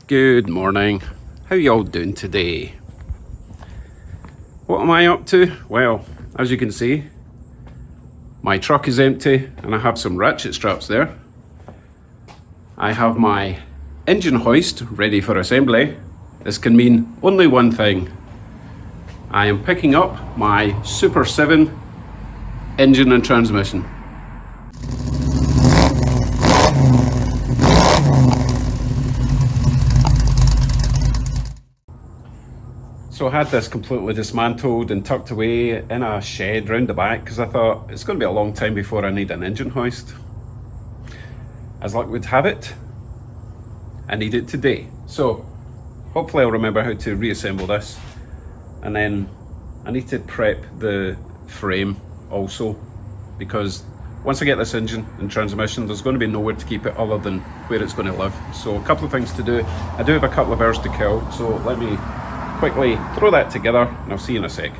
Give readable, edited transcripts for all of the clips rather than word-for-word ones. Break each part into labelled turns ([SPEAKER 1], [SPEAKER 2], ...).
[SPEAKER 1] Good morning. How y'all doing today? What am I up to? Well, as you can see, my truck is empty and I have some ratchet straps there. I have my engine hoist ready for assembly. This can mean only one thing. I am picking up my Super 7 engine and transmission. So I had this completely dismantled and tucked away in a shed round the back because I thought it's going to be a long time before I need an engine hoist. As luck would have it, I need it today. So hopefully I'll remember how to reassemble this. And then I need to prep the frame also, because once I get this engine and transmission, there's going to be nowhere to keep it other than where it's going to live. So a couple of things to do. I do have a couple of hours to kill, so let me quickly throw that together and I'll see you in a sec.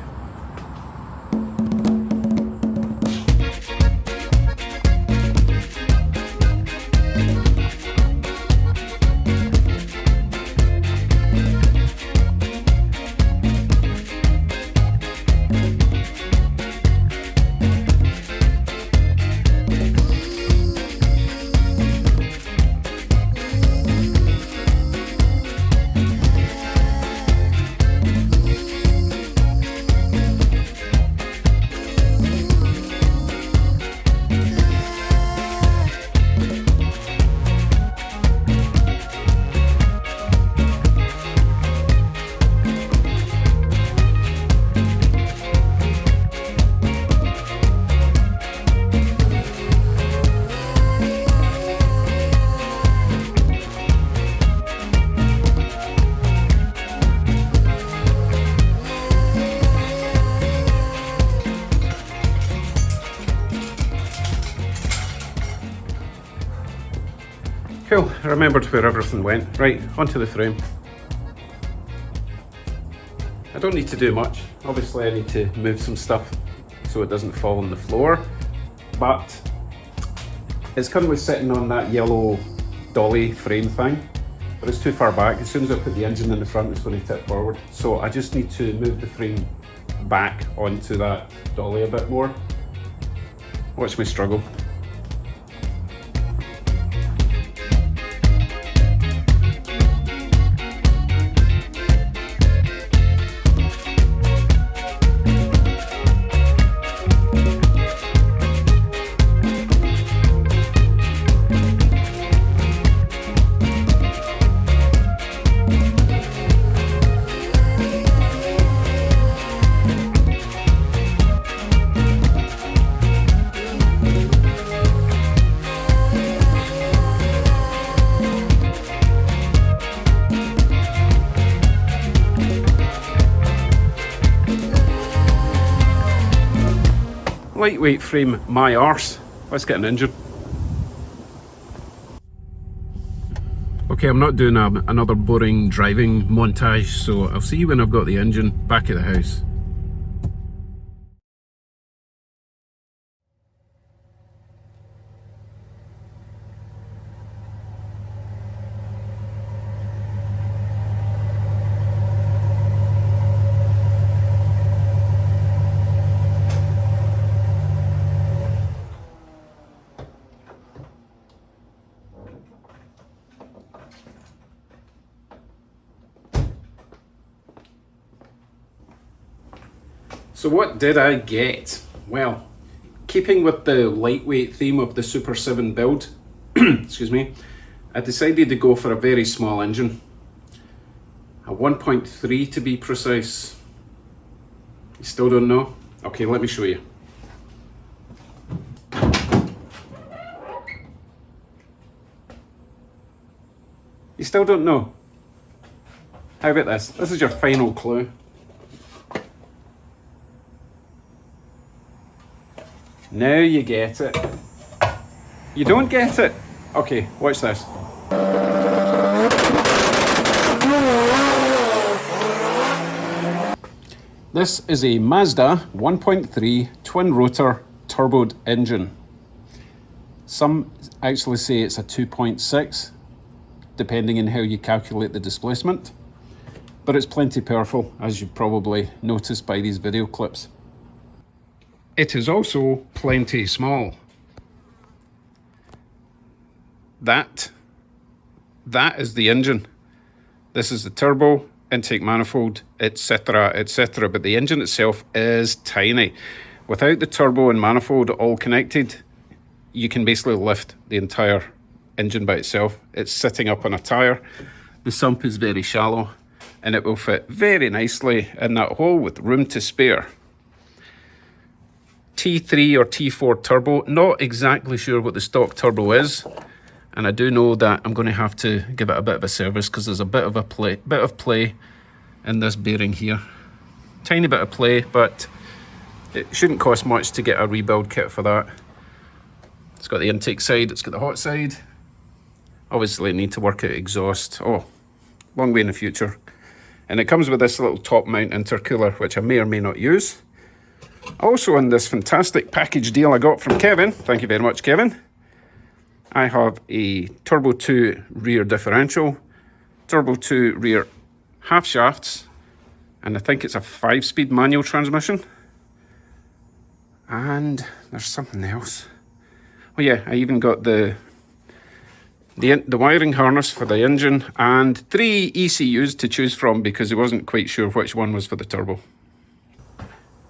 [SPEAKER 1] Cool, I remembered where everything went. Right, onto the frame. I don't need to do much. Obviously I need to move some stuff so it doesn't fall on the floor, but it's currently sitting on that yellow dolly frame thing, but it's too far back. As soon as I put the engine in the front, it's going to tip forward. So I just need to move the frame back onto that dolly a bit more. Watch me struggle. Lightweight frame, my arse. Let's get an engine. Okay, I'm not doing another boring driving montage, so I'll see you when I've got the engine back at the house. So what did I get? Well, keeping with the lightweight theme of the Super 7 build, excuse me, I decided to go for a very small engine. A 1.3 to be precise. You still don't know? Okay, let me show you. You still don't know? How about this? This is your final clue. Now you get it. You don't get it? Okay, watch this. This is a Mazda 1.3 twin rotor turboed engine. Some actually say it's a 2.6. depending on how you calculate the displacement. But it's plenty powerful, as you've probably noticed by these video clips. It is also plenty small. That is the engine. This is the turbo, intake manifold, etc, etc. But the engine itself is tiny. Without the turbo and manifold all connected, you can basically lift the entire engine by itself. It's sitting up on a tyre. The sump is very shallow and it will fit very nicely in that hole with room to spare. T3 or T4 turbo, not exactly sure what the stock turbo is. And I do know that I'm going to have to give it a bit of a service because there's a bit of play in this bearing here. Tiny bit of play, but it shouldn't cost much to get a rebuild kit for that. It's got the intake side, it's got the hot side. Obviously I need to work out exhaust. Oh, long way in the future. And it comes with this little top mount intercooler, which I may or may not use. Also in this fantastic package deal I got from Kevin, thank you very much Kevin, I have a Turbo 2 rear differential, Turbo 2 rear half shafts, and I think it's a 5-speed manual transmission. And there's something else. Oh yeah, I even got the wiring harness for the engine and 3 ECUs to choose from because he wasn't quite sure which one was for the turbo.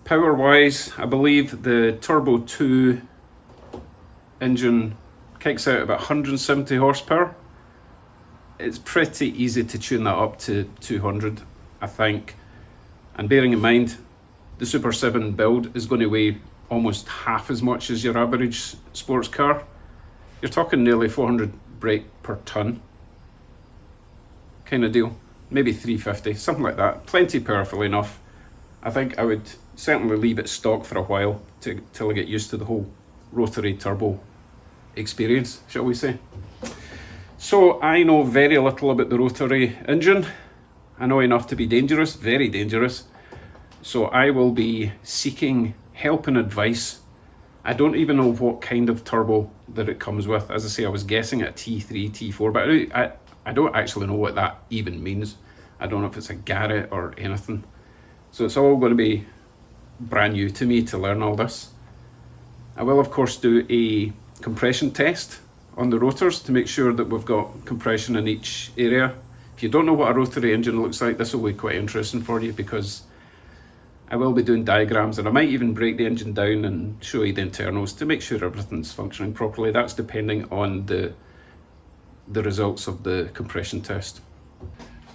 [SPEAKER 1] Power wise, I believe the Turbo 2 engine kicks out about 170 horsepower. It's pretty easy to tune that up to 200, I think. And bearing in mind, the Super 7 build is going to weigh almost half as much as your average sports car. You're talking nearly 400 brake per ton kind of deal. Maybe 350, something like that. Plenty powerful enough. I think I would certainly leave it stock for a while till I get used to the whole rotary turbo experience, shall we say. So I know very little about the rotary engine. I know enough to be dangerous, very dangerous. So I will be seeking help and advice. I don't even know what kind of turbo that it comes with. As I say, I was guessing at T3, T4, but I don't actually know what that even means. I don't know if it's a Garrett or anything. So it's all going to be brand new to me to learn all this. I will of course do a compression test on the rotors to make sure that we've got compression in each area. If you don't know what a rotary engine looks like, this will be quite interesting for you because I will be doing diagrams and I might even break the engine down and show you the internals to make sure everything's functioning properly. That's depending on the results of the compression test.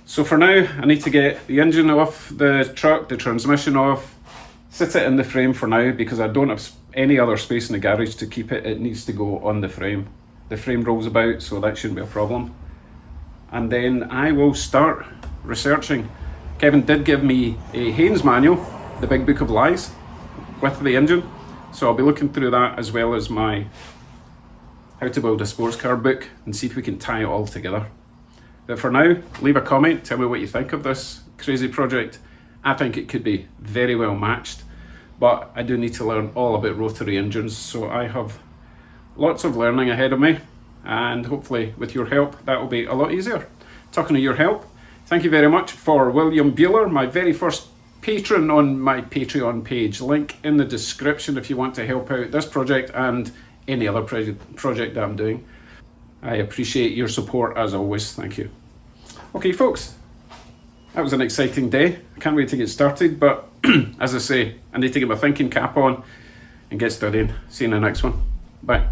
[SPEAKER 1] So for now, I need to get the engine off the truck, the transmission off, sit it in the frame for now because I don't have any other space in the garage to keep it. It needs to go on the frame. The frame rolls about, so that shouldn't be a problem. And then I will start researching. Kevin did give me a Haynes manual, the Big Book of Lies, with the engine. So I'll be looking through that as well as my How to Build a Sports Car book and see if we can tie it all together. But for now, leave a comment, tell me what you think of this crazy project. I think it could be very well matched, but I do need to learn all about rotary engines, so I have lots of learning ahead of me, and hopefully with your help that will be a lot easier. Talking of your help, thank you very much for William Bueller, my very first patron on my Patreon page. Link in the description if you want to help out this project and any other project that I'm doing. I appreciate your support as always, thank you. Okay folks, that was an exciting day. I can't wait to get started, but as I say, I need to get my thinking cap on and get studying. See you in the next one. Bye.